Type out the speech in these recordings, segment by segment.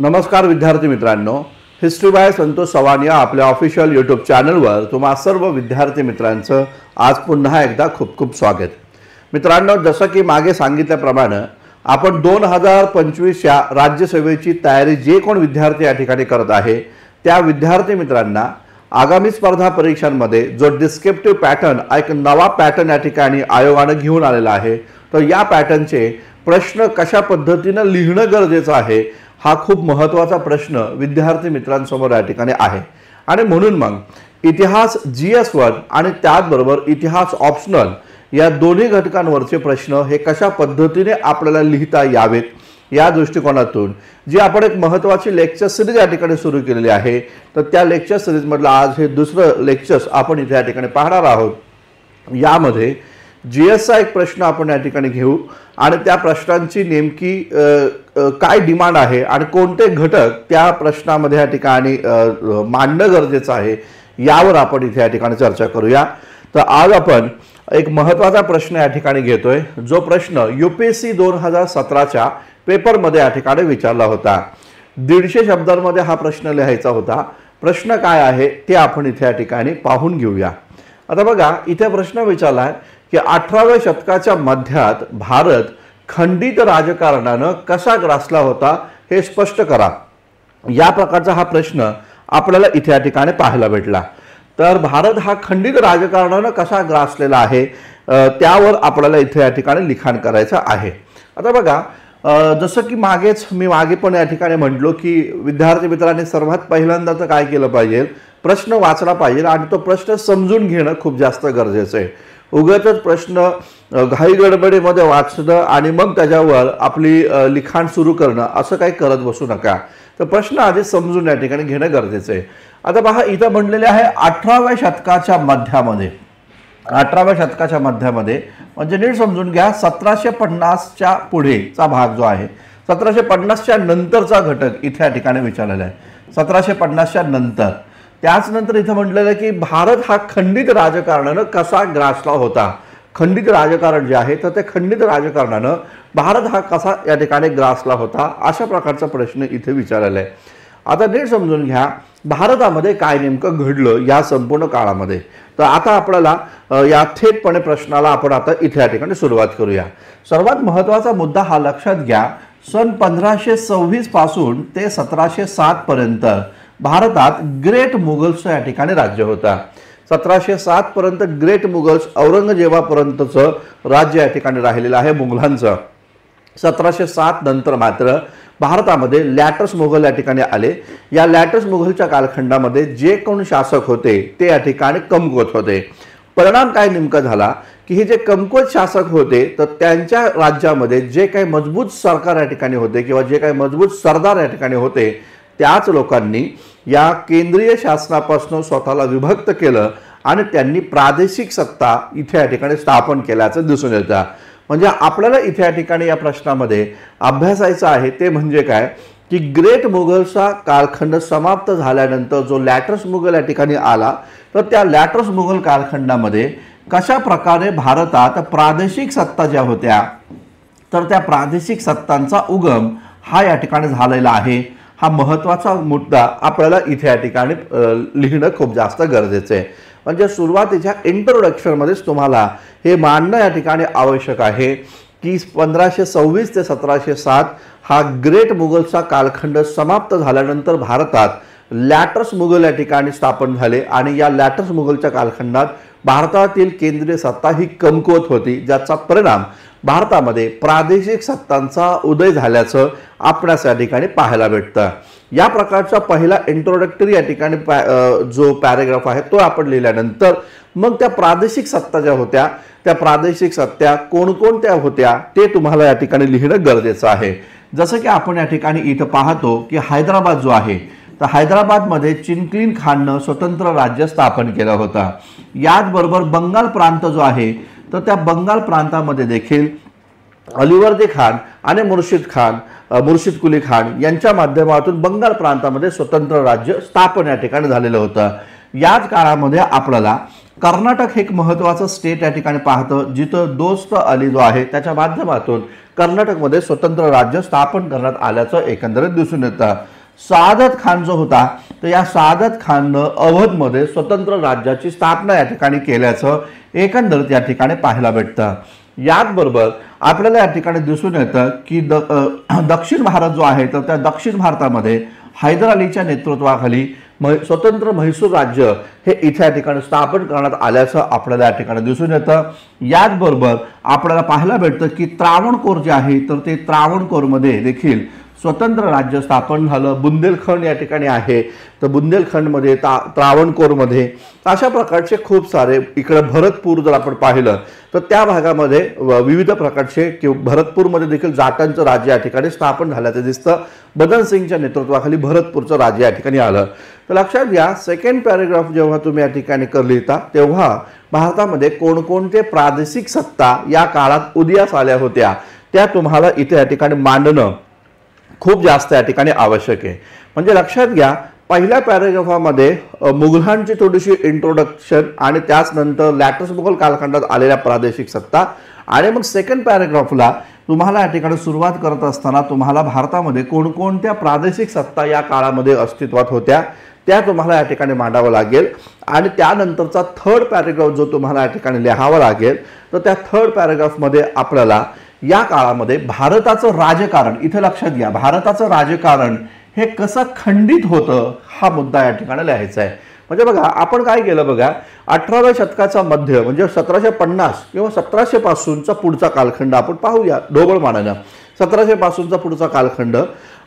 नमस्कार विद्यार्थी मित्रांनो, हिस्ट्री बाय संतोष चव्हाण या आपल्या ऑफिशियल यूट्यूब चॅनलवर तुम्हा सर्व विद्यार्थी मित्रांचं आज पुन्हा एकदा खूप खूप स्वागत। मित्रांनो, जसं की मागे सांगितल्याप्रमाणे आपण 2025 या राज्यसेवेची तयारी जे कोण विद्यार्थी या ठिकाणी करत आहे त्या विद्यार्थी मित्रांना आगामी स्पर्धा परीक्षांमध्ये जो डिस्क्रिप्टिव्ह पॅटर्न एक नवा पॅटर्न या ठिकाणी आयोगाने घेऊन आलेला आहे, तर या पॅटर्नचे प्रश्न कशा पद्धतीने लिहिणं गरजेचं आहे हा खूप महत्त्वाचा प्रश्न विद्यार्थी मित्रांसमोर या ठिकाणी आहे। आणि म्हणून मग इतिहास GS1 आणि त्याचबरोबर इतिहास ऑप्शनल या दोन्ही घटकांवरचे प्रश्न हे कशा पद्धतीने आपल्याला लिहिता यावेत या दृष्टिकोनातून जी आपण एक महत्त्वाची लेक्चर सिरीज या ठिकाणी सुरू केलेली आहे, तर त्या लेक्चर सिरीज मधलं आज हे दुसरं लेक्चर्स आपण इथे या ठिकाणी पाहणार आहोत। यामध्ये GSचा एक प्रश्न आपण या ठिकाणी घेऊ आणि त्या प्रश्नांची नेमकी काय डिमांड आहे आणि कोणते घटक त्या प्रश्नामध्ये या ठिकाणी मांडणं गरजेचं आहे यावर आपण इथे या ठिकाणी चर्चा करूया। तर आज आपण एक महत्त्वाचा प्रश्न या ठिकाणी घेतोय, जो प्रश्न UPSC 2017च्या पेपरमध्ये या ठिकाणी विचारला होता। 150 शब्दांमध्ये हा प्रश्न लिहायचा होता। प्रश्न काय आहे ते आपण इथे या ठिकाणी पाहून घेऊया। आता बघा, इथे प्रश्न विचारला आहे की 18व्या शतकाच्या मध्यात भारत खंडित राजकारणाने कसा ग्रासला होता हे स्पष्ट करा। या प्रकारचा हा प्रश्न आपल्याला इथे या ठिकाणी पाहायला भेटला। तर भारत हा खंडित राजकारणाने कसा ग्रासलेला आहे त्यावर आपल्याला इथे या ठिकाणी लिखाण करायचं आहे। आता बघा, जसं की मी मागे पण या ठिकाणी म्हटलो की विद्यार्थी मित्रांनी सर्वात पहिल्यांदा तर काय केलं पाहिजे, प्रश्न वाचला पाहिजे आणि तो प्रश्न समजून घेणं खूप जास्त गरजेचं आहे। उगाचच प्रश्न घाई गडबडीमध्ये वाचणं आणि मग त्याच्यावर आपली लिखाण सुरू करणं असं काही करत बसू नका। तर प्रश्न आधी समजून या ठिकाणी घेणं गरजेचं आहे। आता पहा, इथं म्हणलेले आहे 18व्या शतकाच्या मध्यामध्ये। 18व्या शतकाच्या मध्यामध्ये म्हणजे नीट समजून घ्या, 1750च्या पुढेचा भाग जो आहे, 1750च्या नंतरचा घटक इथे या ठिकाणी विचारलेला आहे। 1750च्या नंतर, त्याच नंतर इथं म्हटलेलं आहे की भारत हा खंडित राजकारणाने कसा ग्रासला होता। खंडित राजकारण जे आहे तर ते खंडित राजकारणाने भारत हा कसा या ठिकाणी ग्रासला होता, अशा प्रकारचा प्रश्न इथे विचारलेला आहे। आता नीट समजून घ्या, भारतामध्ये काय नेमकं घडलं या संपूर्ण काळामध्ये। तर आता आपल्याला या थेटपणे प्रश्नाला आपण आता इथे या ठिकाणी सुरुवात करूया। सर्वात महत्त्वाचा मुद्दा हा लक्षात घ्या, सन 1526 पासून ते 1707 पर्यंत भारतात ग्रेट मुघल्सचं या ठिकाणी राज्य होता। 1707 पर्यंत ग्रेट मुघल्स औरंगजेबापर्यंतचं राज्य या ठिकाणी राहिलेलं आहे मुघलांचं। 1707 नंतर मात्र भारतामध्ये लॅटर्स मुघल या ठिकाणी आले। या लॅटर्स मुघलच्या कालखंडामध्ये जे कोण शासक होते ते या ठिकाणी कमकुवत होते। परिणाम काय नेमका झाला की हे जे कमकुवत शासक होते तर त्यांच्या राज्यामध्ये जे काही मजबूत सरकार या ठिकाणी होते किंवा जे काही मजबूत सरदार या ठिकाणी होते त्याच लोकांनी या केंद्रीय शासनापासून स्वतःला विभक्त केलं आणि त्यांनी प्रादेशिक सत्ता इथे या ठिकाणी स्थापन केल्याचं दिसून येतं। म्हणजे आपल्याला इथे या ठिकाणी या प्रश्नामध्ये अभ्यासायचं आहे ते म्हणजे काय की ग्रेट मुघलचा कालखंड समाप्त झाल्यानंतर जो लॅटर्स मुघल या ठिकाणी आला, तर त्या लॅटर्स मुघल कालखंडामध्ये कशा प्रकारे भारतात प्रादेशिक सत्ता ज्या होत्या तर त्या प्रादेशिक सत्तांचा उगम हा या ठिकाणी झालेला आहे। हा महत्त्वाचा मुद्दा आपल्याला इथे या ठिकाणी लिहिणं खूप जास्त गरजेचं आहे। म्हणजे सुरुवातीच्या इंट्रोडक्शनमध्येच तुम्हाला हे मांडणं या ठिकाणी आवश्यक आहे की 1526 ते 1707 हा ग्रेट मुघलचा कालखंड समाप्त झाल्यानंतर भारतात लॅटर्स मुघल या ठिकाणी स्थापन झाले आणि या लॅटर्स मुघलच्या कालखंडात भारतातील केंद्रीय सत्ता ही कमकुवत होती, ज्याचा परिणाम भारतामध्ये प्रादेशिक सत्तांचा उदय झाल्याचं आपणास या ठिकाणी पाहायला भेटतं। या प्रकारचा पहिला इंट्रोडक्टरी या ठिकाणी जो पॅराग्राफ आहे तो आपण लिहिल्यानंतर मग त्या प्रादेशिक सत्ता ज्या होत्या त्या प्रादेशिक सत्ता कोणकोणत्या होत्या ते तुम्हाला या ठिकाणी लिहिणं गरजेचं आहे। जसं की आपण या ठिकाणी इथं पाहतो की हैदराबाद जो आहे तर हैदराबादमध्ये चिंकलिन खाननं स्वतंत्र राज्य स्थापन केलं होतं। याचबरोबर बंगाल प्रांत जो आहे तर त्या बंगाल प्रांतामध्ये देखील अलीवर्दी खान आणि मुर्शिद कुली खान यांच्या माध्यमातून बंगाल प्रांतामध्ये स्वतंत्र राज्य स्थापन या ठिकाणी झालेलं होतं। याच काळामध्ये आपल्याला कर्नाटक हे एक महत्त्वाचं स्टेट या ठिकाणी पाहतं, जिथं दोस्त अली जो आहे त्याच्या माध्यमातून कर्नाटकमध्ये स्वतंत्र राज्य स्थापन करण्यात आल्याचं एकंदरीत दिसून येतं। सादत खान जो होता तर या सादत खाननं अवधमध्ये स्वतंत्र राज्याची स्थापना या ठिकाणी केल्याचं एकंदरीत या ठिकाणी पाहायला भेटतं। याचबरोबर आपल्याला या ठिकाणी दिसून येतं की दक्षिण भारत जो आहे तर त्या दक्षिण भारतामध्ये हैदर अलीच्या नेतृत्वाखाली स्वतंत्र म्हैसूर राज्य हे इथे या ठिकाणी स्थापन करण्यात आल्याचं आपल्याला या ठिकाणी दिसून येतं। याचबरोबर आपल्याला पाहायला भेटतं की त्रावणकोर जे आहे तर ते त्रावणकोरमध्ये देखील स्वतंत्र राज्य स्थापन झालं। बुंदेलखंड या ठिकाणी आहे तर बुंदेलखंडमध्ये त्रावणकोरमध्ये अशा प्रकारचे खूप सारे, इकडे भरतपूर जर आपण पाहिलं तर त्या भागामध्ये विविध प्रकारचे भरतपूरमध्ये देखील जाटांचं राज्य या ठिकाणी स्थापन झाल्याचं दिसतं। बदन सिंगच्या नेतृत्वाखाली भरतपूरचं राज्य या ठिकाणी आलं। तर लक्षात घ्या, सेकंड पॅरेग्राफ जेव्हा तुम्ही या ठिकाणी लिहिता तेव्हा भारतामध्ये कोणकोणते प्रादेशिक सत्ता या काळात उदयास आल्या होत्या त्या तुम्हाला इथे या ठिकाणी मांडणं खूप जास्त या ठिकाणी आवश्यक आहे। म्हणजे लक्षात घ्या, पहिल्या पॅरेग्राफामध्ये मुघलांची थोडीशी इंट्रोडक्शन आणि त्याच नंतर लॅटस मुघल कालखंडात आलेल्या प्रादेशिक सत्ता, आणि मग सेकंड पॅरेग्राफला तुम्हाला या ठिकाणी सुरुवात करत असताना तुम्हाला भारतामध्ये कोणकोणत्या प्रादेशिक सत्ता या काळामध्ये अस्तित्वात होत्या त्या तुम्हाला या ठिकाणी मांडावं लागेल। आणि त्यानंतरचा थर्ड पॅरेग्राफ जो तुम्हाला या ठिकाणी लिहावा लागेल तर त्या थर्ड पॅरेग्राफमध्ये आपल्याला या काळामध्ये भारताचं राजकारण, इथे लक्षात घ्या, भारताचं राजकारण हे कसं खंडित होतं हा मुद्दा या ठिकाणी लिहायचा आहे। म्हणजे बघा, आपण काय केलं बघा, 18व्या शतकाचा मध्य म्हणजे 1750 किंवा 1700 पासूनचा पुढचा कालखंड आपण पाहूया ढोबळमानानं, 1700 पासूनचा पुढचा कालखंड,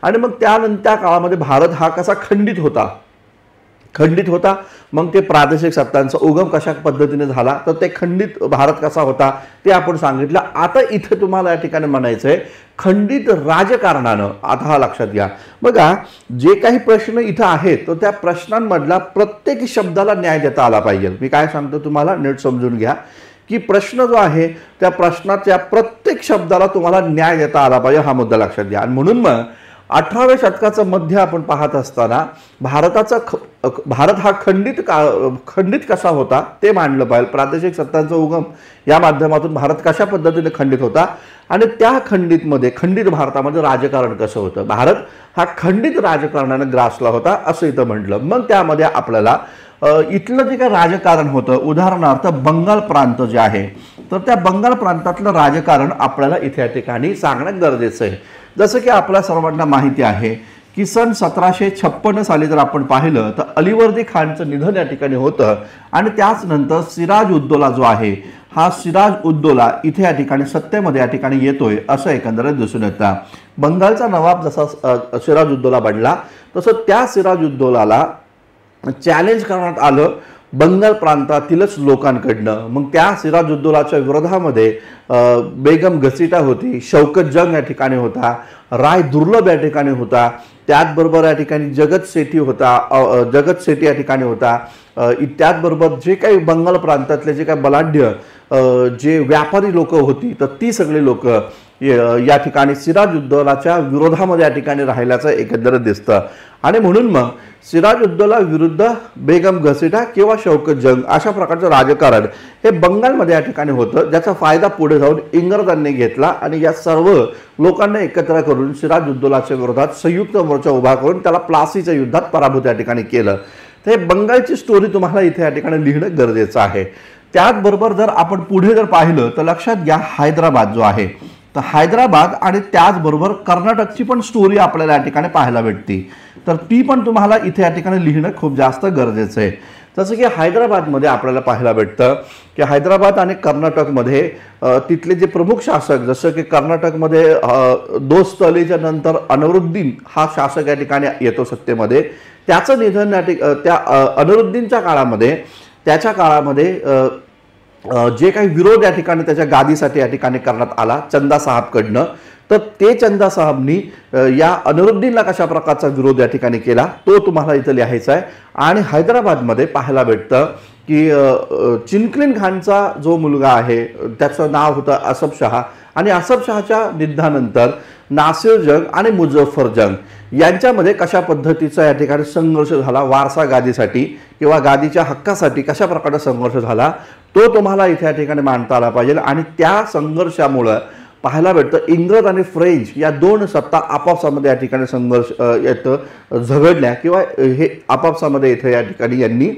आणि मग त्यानंतर त्या काळामध्ये भारत हा कसा खंडित होता, मग ते प्रादेशिक सत्तांचा उगम कशा पद्धतीने झाला तर ते खंडित भारत कसा होता ते आपण सांगितलं। आता इथे तुम्हाला या ठिकाणी म्हणायचं आहे खंडित राजकारणानं। आता हा लक्षात घ्या, बघा जे काही प्रश्न इथं आहेत तर त्या प्रश्नांमधला प्रत्येक शब्दाला न्याय देता आला पाहिजे। मी काय सांगतो तुम्हाला नीट समजून घ्या की प्रश्न जो आहे त्या प्रश्नाच्या प्रत्येक शब्दाला तुम्हाला न्याय देता आला पाहिजे, हा मुद्दा लक्षात घ्या। आणि म्हणून मग 18व्या शतकाचं मध्य आपण पाहत असताना भारत हा खंडित कसा होता ते मांडलं पाहिजे। प्रादेशिक सत्तांचा उगम या माध्यमातून भारत कशा पद्धतीने खंडित होता आणि त्या खंडित भारतामध्ये राजकारण कसं होतं, भारत हा खंडित राजकारणाने ग्रासला होता असं इथं म्हटलं। मग त्यामध्ये आपल्याला इथलं जे काही राजकारण होतं, उदाहरणार्थ बंगाल प्रांत जे आहे तर त्या बंगाल प्रांतातलं राजकारण आपल्याला इथे या ठिकाणी सांगणं गरजेचं आहे। जसं की आपल्या सर्वांना माहिती आहे की सन 1756 साली जर आपण पाहिलं तर अलीवर्दी खानचं निधन या ठिकाणी होतं आणि त्याच नंतर सिराज उद्दौला जो आहे हा सिराज उद्दौला इथे या ठिकाणी सत्तेमध्ये या ठिकाणी येतोय असं एकंदरीत दिसून येतं। बंगालचा नवाब जसा सिराज उद्दौला बनला तसं त्या सिराज उद्दौलाला चॅलेंज करण्यात आलं बंगाल प्रांतातीलच लोकांकडनं। मग त्या सिराज उद्दौलाच्या विरोधामध्ये बेगम घसीटा होती, शौकत जंग या ठिकाणी होता, राय दुर्लभ या ठिकाणी होता, त्याचबरोबर या ठिकाणी जगत सेठी या ठिकाणी होता। त्याचबरोबर जे काही बंगाल प्रांतातले जे काही बलाढ्य जे व्यापारी लोक होती तर ती सगळी लोक या ठिकाणी सिराज उद्दौलाच्या विरोधामध्ये या ठिकाणी राहिल्याचं एकंदरीत दिसतं। आणि म्हणून मग सिराज उद्दौला विरुद्ध बेगम घसीटा किंवा शौकत जंग अशा प्रकारचं राजकारण हे बंगालमध्ये या ठिकाणी होतं, ज्याचा फायदा पुढे जाऊन इंग्रजांनी घेतला आणि या सर्व लोकांना एकत्र करून सिराज उद्दौलाच्या विरोधात संयुक्त मोर्चा उभा करून त्याला प्लासीच्या युद्धात पराभूत या ठिकाणी केलं। तर हे बंगालची स्टोरी तुम्हाला इथे या ठिकाणी लिहिणं गरजेचं आहे। त्याचबरोबर जर आपण पुढे जर पाहिलं तर लक्षात घ्या, हैदराबाद जो आहे तर हैदराबाद आणि त्याचबरोबर कर्नाटकची पण स्टोरी आपल्याला या ठिकाणी पाहायला भेटते, तर ती पण तुम्हाला इथे या ठिकाणी लिहिणं खूप जास्त गरजेचं आहे। जसं की हैदराबादमध्ये आपल्याला पाहायला भेटतं की हैदराबाद आणि कर्नाटकमध्ये तिथले जे प्रमुख शासक, जसं की कर्नाटकमध्ये दोस्त अलीच्या नंतर अनवरुद्दीन हा शासक या ठिकाणी येतो सत्तेमध्ये। त्याचं निधन त्या अनवरुद्दीनच्या काळामध्ये जे काही विरोध या ठिकाणी त्याच्या गादीसाठी या ठिकाणी करण्यात आला चंदा साहबकडनं, तर ते चंदा साहबनी या अनवरुद्दीनला कशा प्रकारचा विरोध या ठिकाणी केला तो तुम्हाला इथं लिहायचा आहे। आणि हैदराबादमध्ये पाहायला भेटतं की चिंकलिन खानचा जो मुलगा आहे त्याचं नाव होतं असफ शहा, आणि असफ शहाच्या निधनानंतर नासिर जंग आणि मुझफ्फर जंग यांच्यामध्ये कशा पद्धतीचा या ठिकाणी संघर्ष झाला, वारसा गादीसाठी किंवा गादीच्या हक्कासाठी कशा प्रकारचा संघर्ष झाला तो तुम्हाला इथे या ठिकाणी मांडता आला पाहिजे। आणि त्या संघर्षामुळे पाहायला भेटतं इंग्रज आणि फ्रेंच या दोन सत्ता आपापसामध्ये या ठिकाणी संघर्ष झगडल्या किंवा हे आपापसामध्ये इथे या ठिकाणी यांनी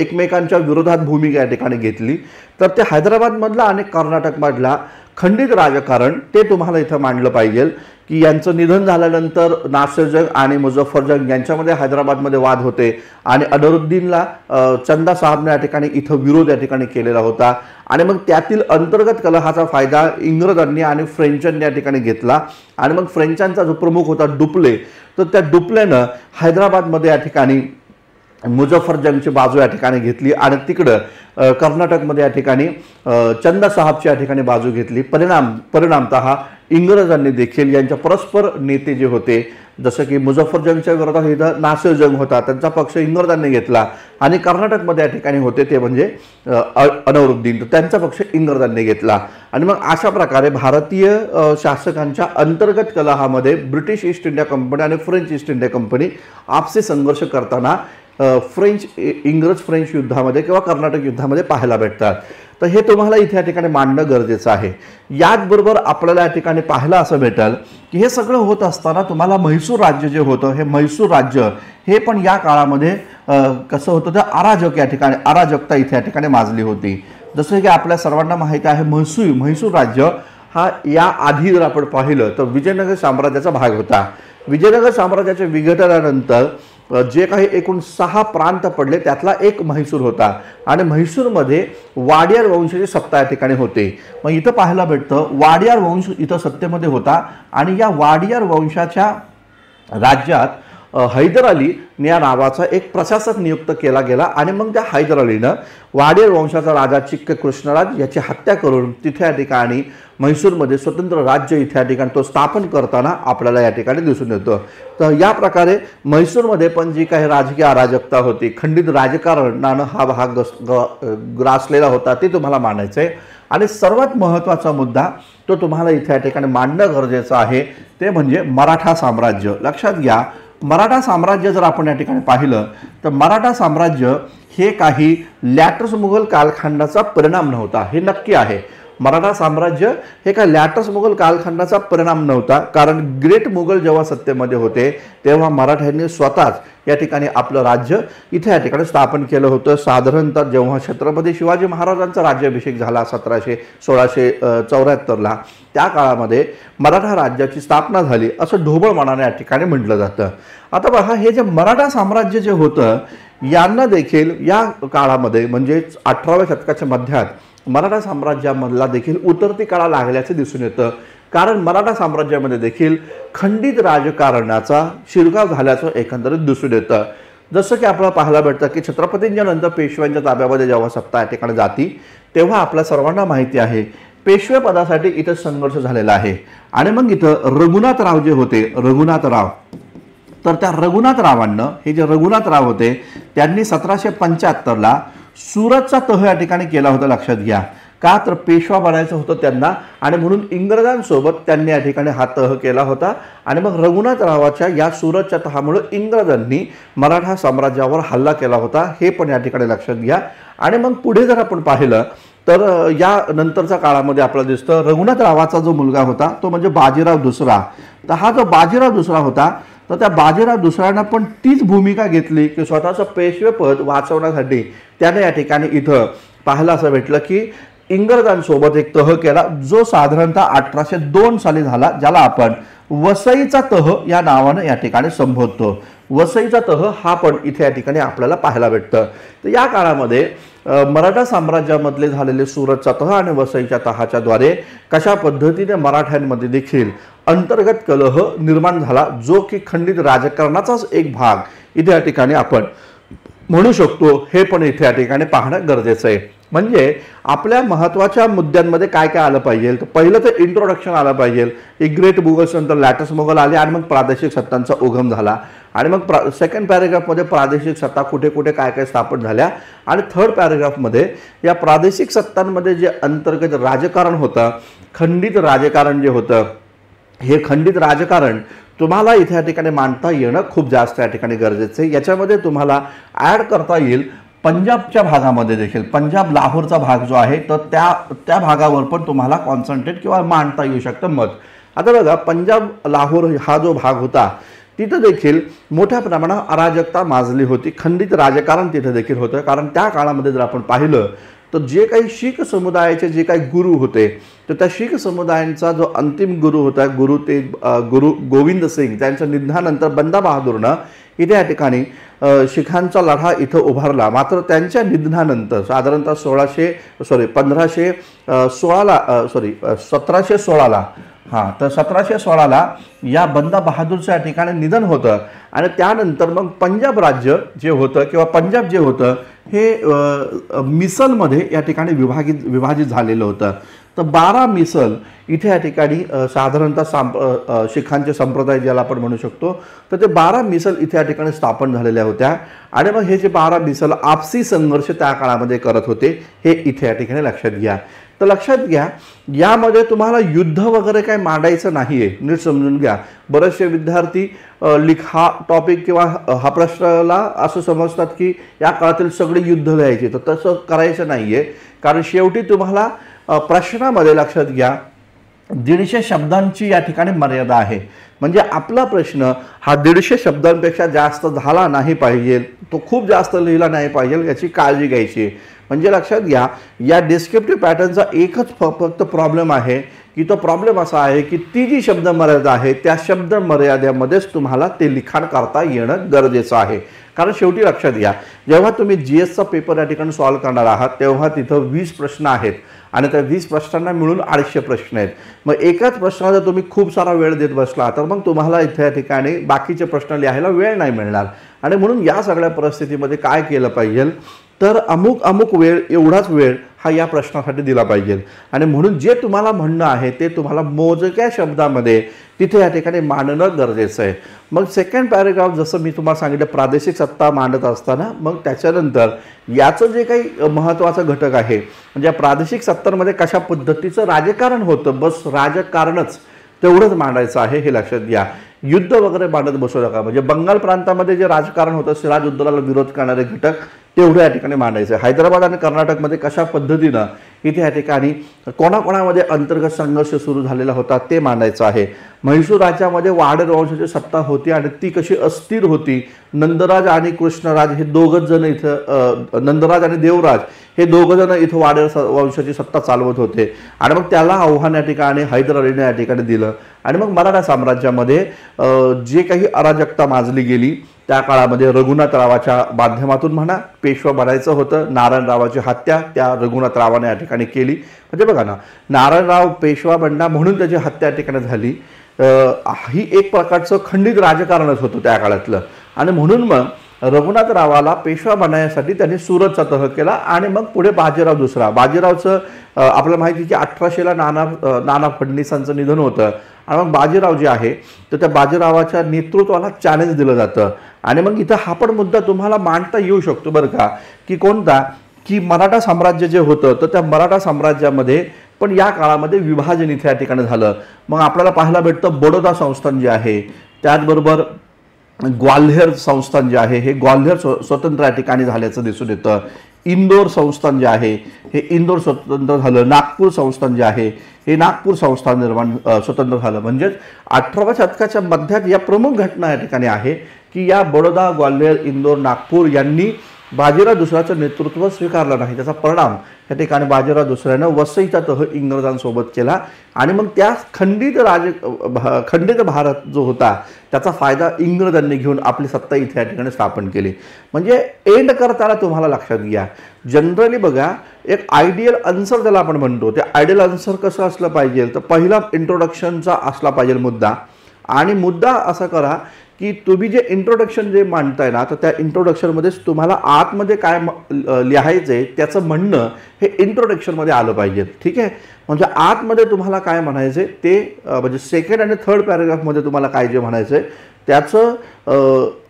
एकमेकांच्या विरोधात भूमिका या ठिकाणी घेतली। तर ते हैदराबादमधला आणि कर्नाटकमधला खंडित राजकारण ते तुम्हाला इथं मांडलं पाहिजे की यांचं निधन झाल्यानंतर नासिर जंग आणि मुझफ्फर जंग यांच्यामध्ये हैदराबादमध्ये वाद होते आणि अनवरुद्दीनला चंदा साहबने या ठिकाणी इथं विरोध या ठिकाणी केलेला होता आणि मग त्यातील अंतर्गत कलहाचा फायदा इंग्रजांनी आणि फ्रेंचांनी या ठिकाणी घेतला आणि मग फ्रेंचांचा जो प्रमुख होता डुप्ले, तर त्या डुप्लेनं हैदराबादमध्ये या ठिकाणी मुझफ्फर जंगची बाजू या ठिकाणी घेतली आणि तिकडं कर्नाटकमध्ये या ठिकाणी चंदा साहबची या ठिकाणी बाजू घेतली। परिणामतः इंग्रजांनी देखील यांच्या परस्पर नेते जे होते जसं की मुझफ्फर जंगच्या विरोधात इथं नासिर जंग होता, त्यांचा पक्ष इंग्रजांनी घेतला आणि कर्नाटकमध्ये या ठिकाणी होते ते म्हणजे अनवरुद्दीन, तर त्यांचा पक्ष इंग्रजांनी घेतला आणि मग अशा प्रकारे भारतीय शासकांच्या अंतर्गत कलहामध्ये ब्रिटिश ईस्ट इंडिया कंपनी आणि फ्रेंच ईस्ट इंडिया कंपनी आपसी संघर्ष करताना इंग्रज फ्रेंच युद्धामध्ये किंवा कर्नाटक युद्धामध्ये पाहायला भेटतात। तर हे तुम्हाला इथे या ठिकाणी मांडणं गरजेचं आहे। याचबरोबर आपल्याला या ठिकाणी पाहायला असं भेटेल की हे सगळं होत असताना तुम्हाला म्हैसूर राज्य जे होतं हे म्हैसूर राज्य हे पण या काळामध्ये कसं होतं तर अराजकता इथे या ठिकाणी माजली होती। जसं की आपल्या सर्वांना माहिती आहे म्हैसूर राज्य हा या आधी जर आपण पाहिलं तर विजयनगर साम्राज्याचा भाग होता। विजयनगर साम्राज्याच्या विघटनानंतर जे काही एकूण 6 प्रांत पडले त्यातला एक म्हैसूर होता आणि म्हैसूरमध्ये वाडियार वंशाची सत्ता या ठिकाणी होते। मग इथं पाहायला भेटतं वाडियार वंश इथं सत्तेमध्ये होता आणि या वाडियार वंशाच्या राज्यात हैदर अली या नावाचा एक प्रशासक नियुक्त केला गेला आणि मग त्या हैदर अलीनं वाडियार वंशाचा राजा चिक्क कृष्णराज याची हत्या करून तिथे या ठिकाणी म्हैसूरमध्ये स्वतंत्र राज्य इथे या ठिकाणी तो स्थापन करताना आपल्याला या ठिकाणी दिसून येतं। तर या प्रकारे म्हैसूरमध्ये पण जी काही राजकीय अराजकता होती, खंडित राजकारणानं हा भाग ग्रासलेला होता ते तुम्हाला मानायचं आहे। आणि सर्वात महत्त्वाचा मुद्दा तो तुम्हाला इथे या ठिकाणी मांडणं गरजेचं आहे ते म्हणजे मराठा साम्राज्य। लक्षात घ्या, मराठा साम्राज्य जर आपण या ठिकाणी पाहिलं तर मराठा साम्राज्य हे काही लॅटर्स मुघल कालखंडाचा परिणाम नव्हता, हे नक्की आहे। मराठा साम्राज्य हे काय लॅटर्स मुघल कालखंडाचा परिणाम नव्हता, कारण ग्रेट मुघल जेव्हा सत्तेमध्ये होते तेव्हा मराठ्यांनी स्वतःच या ठिकाणी आपलं राज्य इथे या ठिकाणी स्थापन केलं होतं। साधारणतः जेव्हा छत्रपती शिवाजी महाराजांचा राज्याभिषेक झाला 1674ला त्या काळामध्ये मराठा राज्याची स्थापना झाली असं ढोबळ मनाने या ठिकाणी म्हटलं जातं। आता पहा, हे जे मराठा साम्राज्य जे होतं यांना देखील या काळामध्ये म्हणजे 18व्या शतकाच्या मध्यात मराठा साम्राज्यामधला देखील उतरती काळा लागल्याचे दिसून येतं, कारण मराठा साम्राज्यामध्ये देखील खंडित राजकारणाचा शिरकाव झाल्याचं एकंदरीत दिसून येतं। जसं की आपल्याला पाहायला भेटतं की छत्रपतींच्या नंतर पेशव्यांच्या ताब्यामध्ये जेव्हा सत्ता या ठिकाणी जाती तेव्हा आपल्या सर्वांना माहिती आहे पेशवे पदासाठी इथं संघर्ष झालेला आहे आणि मग इथं रघुनाथराव जे होते, रघुनाथराव, तर त्या रघुनाथरावांना हे जे रघुनाथराव होते त्यांनी 1775ला सुरतचा तह या ठिकाणी केला होता। लक्षात घ्या, का तर पेशवा बनायचं होतं त्यांना आणि म्हणून इंग्रजांसोबत त्यांनी या ठिकाणी हा तह केला होता आणि मग रघुनाथरावाच्या या सुरतच्या तहामुळे इंग्रजांनी मराठा साम्राज्यावर हल्ला केला होता, हे पण या ठिकाणी लक्षात घ्या। आणि मग पुढे जर आपण पाहिलं तर या नंतरच्या काळामध्ये आपल्याला दिसतं रघुनाथरावाचा जो मुलगा होता तो म्हणजे बाजीराव दुसरा। तर हा जो बाजीराव दुसरा होता तर त्या बाजीराव दुसऱ्यानं पण तीच भूमिका घेतली की स्वतःचं पेशवेपद वाचवण्यासाठी त्याने या ठिकाणी इथं पाहायला असं भेटलं की इंग्रजांसोबत एक तह केला जो साधारणतः 1802 साली झाला, ज्याला आपण वसईचा तह या नावानं या ठिकाणी संबोधतो। वसईचा तह हा पण इथे या ठिकाणी आपल्याला पाहायला भेटतं। तर या काळामध्ये मराठा साम्राज्यामधले झालेले सुरतचा तह आणि वसईच्या तहाच्या द्वारे कशा पद्धतीने मराठ्यांमध्ये देखील अंतर्गत कलह निर्माण झाला, जो की खंडित राजकारणाचाच एक भाग इथे या ठिकाणी आपण म्हणू शकतो, हे पण इथे या ठिकाणी पाहणं गरजेचं आहे। म्हणजे आपल्या महत्त्वाच्या मुद्द्यांमध्ये काय काय आलं पाहिजे तर पहिलं तर इंट्रोडक्शन आलं पाहिजे, एक ग्रेट मुघल्स नंतर लॅटर्स मुघल आले आणि मग प्रादेशिक सत्तांचा उगम झाला आणि मग सेकंड पॅरेग्राफमध्ये प्रादेशिक सत्ता कुठे कुठे काय काय स्थापन झाल्या आणि थर्ड पॅरेग्राफमध्ये या प्रादेशिक सत्तांमध्ये जे अंतर्गत राजकारण होतं खंडित राजकारण जे होतं हे खंडित राजकारण तुम्हाला इथे या ठिकाणी मांडता येणं खूप जास्त या ठिकाणी गरजेचं आहे। याच्यामध्ये तुम्हाला ॲड करता येईल पंजाबच्या भागामध्ये देखील, पंजाब लाहोरचा भाग जो आहे तर त्या भागावर पण तुम्हाला कॉन्सन्ट्रेट किंवा मांडता येऊ शकतं मत। आता बघा, पंजाब लाहोर हा जो भाग होता तिथं देखील मोठ्या प्रमाणात अराजकता माजली होती, खंडित राजकारण तिथं देखील होतं। कारण त्या काळामध्ये जर आपण पाहिलं तर जे काही शीख समुदायाचे जे काही गुरु होते तर त्या शीख समुदायांचा जो अंतिम गुरु होता गुरु गोविंद सिंग, त्यांच्या निधनानंतर बंदा बहादूरनं इथे या ठिकाणी शिखांचा लढा इथं उभारला। मात्र त्यांच्या निधनानंतर साधारणतः 1716ला तर 1716ला या बंदा बहादूरच्या या ठिकाणी निधन होतं आणि त्यानंतर मग पंजाब राज्य जे होतं किंवा पंजाब जे होतं हे मिसलमध्ये या ठिकाणी विभाजित झालेलं होतं। तर 12 मिसल इथे या ठिकाणी साधारणतः शिखांचे संप्रदाय ज्याला आपण म्हणू शकतो तर ते 12 मिसल इथे या ठिकाणी स्थापन झालेल्या होत्या आणि मग हे जे 12 मिसल आपसी संघर्ष त्या काळामध्ये करत होते हे इथे या ठिकाणी लक्षात घ्या। तर लक्षात घ्या, यामध्ये तुम्हाला युद्ध वगैरे काय मांडायचं नाही आहे, नीट समजून घ्या। बरेचसे विद्यार्थी हा टॉपिक किंवा हा प्रश्नाला असं समजतात की या काळातील सगळे युद्ध लिहायचे, तर तसं करायचं नाही आहे। कारण शेवटी तुम्हाला प्रश्नामध्ये लक्षात घ्या 150 शब्दांची या ठिकाणी मर्यादा आहे, म्हणजे आपला प्रश्न हा 150 शब्दांपेक्षा जास्त झाला नाही पाहिजे, तो खूप जास्त लिहिला नाही पाहिजे, याची काळजी घ्यायची। म्हणजे लक्षात घ्या, या डिस्क्रिप्टिव्ह पॅटर्नचा एकच फक्त प्रॉब्लेम आहे की तो प्रॉब्लेम असा आहे की ती जी शब्द मर्यादा आहे त्या शब्द मर्यादेमध्येच तुम्हाला ते लिखाण करता येणं गरजेचं आहे। कारण शेवटी लक्षात घ्या, जेव्हा तुम्ही GSचा पेपर या ठिकाणी सॉल्व करणार आहात तेव्हा तिथं 20 प्रश्न आहेत आणि त्या 20 प्रश्नांना मिळून 250 प्रश्न आहेत। मग एकाच प्रश्नाला जर तुम्ही खूप सारा वेळ देत बसला तर मग तुम्हाला इथे या ठिकाणी बाकीचे प्रश्न लिहायला वेळ नाही मिळणार। आणि म्हणून या सगळ्या परिस्थितीमध्ये काय केलं पाहिजे तर अमुक वेळ, एवढाच वेळ हा या प्रश्नासाठी दिला पाहिजे। आणि म्हणून जे तुम्हाला म्हणणं आहे ते तुम्हाला मोजक्या शब्दामध्ये तिथे या ठिकाणी मांडणं गरजेचं आहे। मग सेकंड पॅरेग्राफ जसं मी तुम्हाला सांगितलं प्रादेशिक सत्ता मांडत असताना मग त्याच्यानंतर याचं जे काही महत्त्वाचा घटक आहे म्हणजे प्रादेशिक सत्तांमध्ये कशा पद्धतीचं राजकारण होतं, बस राजकारणच तेवढंच मांडायचं आहे हे लक्षात घ्या। युद्ध वगैरे मांडत बसू नका। म्हणजे बंगाल प्रांतामध्ये जे राजकारण होतं सिराज उद्दौलाला विरोध करणारे घटक तेवढं या ठिकाणी मांडायचं आहे। हैदराबाद आणि कर्नाटकमध्ये कशा पद्धतीनं इथे या ठिकाणी कोणाकोणामध्ये अंतर्गत संघर्ष सुरू झालेला होता ते मांडायचं आहे। म्हैसूर राज्यामध्ये वाडेर वंशाची सत्ता होती आणि ती कशी अस्थिर होती। नंदराज आणि कृष्णराज हे दोघच जण इथं, नंदराज आणि देवराज हे दोघं जण इथं वाडेर वंशाची सत्ता चालवत होते आणि मग त्याला आव्हान या ठिकाणी हैदर अलीने या ठिकाणी दिलं। आणि मग मराठा साम्राज्यामध्ये जे काही अराजकता माजली गेली त्या काळामध्ये रघुनाथरावाच्या माध्यमातून म्हणा पेशवा बनायचं होतं। नारायणरावाची हत्या त्या रघुनाथरावाने या ठिकाणी केली। म्हणजे बघा ना, नारायणराव पेशवा बनला म्हणून त्याची हत्या या ठिकाणी झाली। ही एक प्रकारचं खंडित राजकारणच होतं त्या काळातलं आणि म्हणून मग रघुनाथरावाला पेशवा बनण्यासाठी त्यांनी सुरतचा तह केला आणि मग पुढे बाजीराव दुसरा, बाजीरावचं आपल्याला माहिती की 1800ला नाना फडणवीसांचं निधन होतं आणि मग बाजीराव जे आहे तर त्या बाजीरावाच्या नेतृत्वाला चॅलेंज दिलं जातं। आणि मग इथं हा पण मुद्दा तुम्हाला मांडता येऊ शकतो बरं का, की कोणता, की मराठा साम्राज्य जे होतं तर त्या मराठा साम्राज्यामध्ये पण या काळामध्ये विभाजन इथे या ठिकाणी झालं। मग आपल्याला पाहायला भेटतं बडोदा संस्थान जे आहे, त्याचबरोबर ग्वाल्हेर संस्थान जे आहे हे ग्वाल्हेर स्वतंत्र या ठिकाणी झाल्याचं दिसून येतं। इंदोर संस्थान जे आहे हे इंदोर स्वतंत्र झालं। नागपूर संस्थान जे आहे हे नागपूर संस्थान स्वतंत्र झालं। म्हणजेच 18व्या शतकाच्या मध्यात या प्रमुख घटना या ठिकाणी आहे की या बडोदा, ग्वाल्हेर, इंदोर, नागपूर यांनी बाजीराव दुसऱ्याचं नेतृत्व स्वीकारलं नाही। त्याचा परिणाम या ठिकाणी बाजीराव दुसऱ्यानं वसईचा तह इंग्रजांसोबत केला आणि मग त्या खंडित भारत जो होता त्याचा फायदा इंग्रजांनी घेऊन आपली सत्ता इथे या ठिकाणी स्थापन केली। म्हणजे एंड करताना तुम्हाला लक्षात घ्या, जनरली बघा एक आयडियल आन्सर ज्याला आपण म्हणतो ते आयडियल आन्सर कसं असलं पाहिजे तर पहिला इंट्रोडक्शनचा असला पाहिजे मुद्दा। आणि मुद्दा असा करा की तुम्ही जे इंट्रोडक्शन जे मांडताय ना तर त्या इंट्रोडक्शनमध्येच तुम्हाला आतमध्ये काय लिहायचं आहे त्याचं म्हणणं हे इंट्रोडक्शनमध्ये आलं पाहिजे। ठीक आहे, म्हणजे आतमध्ये तुम्हाला काय म्हणायचं ते म्हणजे सेकंड आणि थर्ड पॅराग्राफमध्ये तुम्हाला काय जे म्हणायचं आहे त्याचं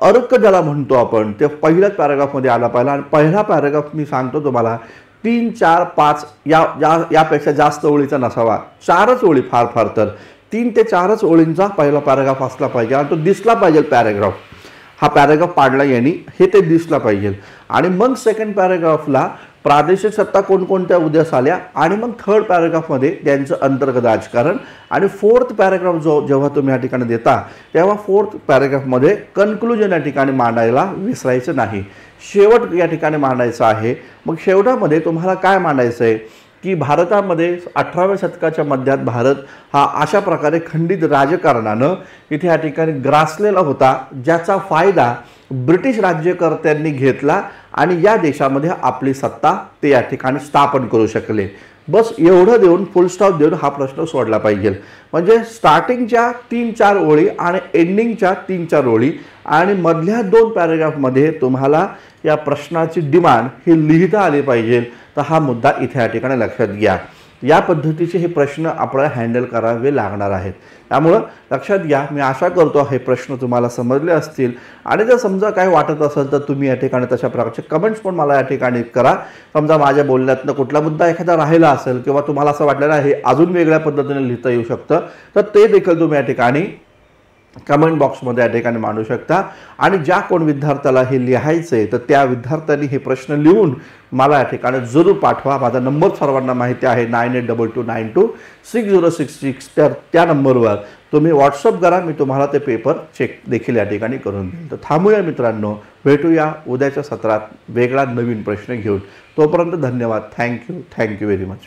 अर्क ज्याला म्हणतो आपण ते पहिल्याच पॅराग्राफमध्ये आला पाहिजे। आणि पहिला पॅराग्राफ मी सांगतो तुम्हाला 3, 4, 5 यापेक्षा जास्त ओळीचा नसावा. 4च ओळी फार फार तर 3 ते 4च ओळींचा पहिला पॅराग्राफ असला पाहिजे आणि तो दिसला पाहिजे पॅराग्राफ. हा पॅराग्राफ पाडला यांनी हे ते दिसला पाहिजे. आणि मग सेकंड पॅराग्राफला प्रादेशिक सत्ता कोणकोणत्या उदयास आल्या आणि मग थर्ड पॅराग्राफमध्ये त्यांचं अंतर्गत राजकारण आणि फोर्थ पॅराग्राफ जेव्हा तुम्ही या ठिकाणी देता तेव्हा फोर्थ पॅराग्राफमध्ये कन्क्लुजन या ठिकाणी मांडायला विसरायचं नाही. शेवट या ठिकाणी मांडायचं आहे. मग शेवटामध्ये तुम्हाला काय मांडायचं आहे की भारतामध्ये 18व्या शतकाच्या मध्यात भारत हा अशा प्रकारे खंडित राजकारणानं इथे या ठिकाणी ग्रासलेला होता, ज्याचा फायदा ब्रिटिश राज्यकर्त्यांनी घेतला आणि या देशामध्ये आपली सत्ता ते या ठिकाणी स्थापन करू शकले. बस एवढं देऊन फुल स्टॉप देऊन हा प्रश्न सोडला पाहिजे. म्हणजे स्टार्टिंगच्या 3-4 ओळी आणि एंडिंगच्या 3-4 ओळी आणि मधल्या 2 पॅराग्राफमध्ये तुम्हाला या प्रश्नाची डिमांड ही लिहिता आली पाहिजे. तर हा मुद्दा इथे या ठिकाणी लक्षात घ्या. या पद्धतीचे हे प्रश्न आपल्याला हँडल करावे लागणार आहेत. त्यामुळं लक्षात घ्या. मी आशा करतो हे प्रश्न तुम्हाला समजले असतील आणि जर समजा काय वाटत असेल तर तुम्ही या ठिकाणी तशा प्रकारचे कमेंट्स पण मला या ठिकाणी करा. समजा माझ्या बोलण्यातनं कुठला मुद्दा एखादा राहिला असेल किंवा तुम्हाला असं वाटलेलं आहे अजून वेगळ्या पद्धतीने लिहिता येऊ शकतं तर ते देखील तुम्ही या ठिकाणी कमेंट बॉक्समध्ये या ठिकाणी मांडू शकता. आणि ज्या कोण विद्यार्थ्याला हे लिहायचं आहे तर त्या विद्यार्थ्यांनी हे प्रश्न लिहून मला या ठिकाणी जरूर पाठवा. माझा नंबर सर्वांना माहिती आहे 9822926066. तर त्या नंबरवर तुम्ही व्हॉट्सअप करा. मी तुम्हाला ते पेपर चेक देखील या ठिकाणी करून देईन. तर थांबूया मित्रांनो. भेटूया उद्याच्या सत्रात वेगळा नवीन प्रश्न घेऊन. तोपर्यंत धन्यवाद. Thank you very much.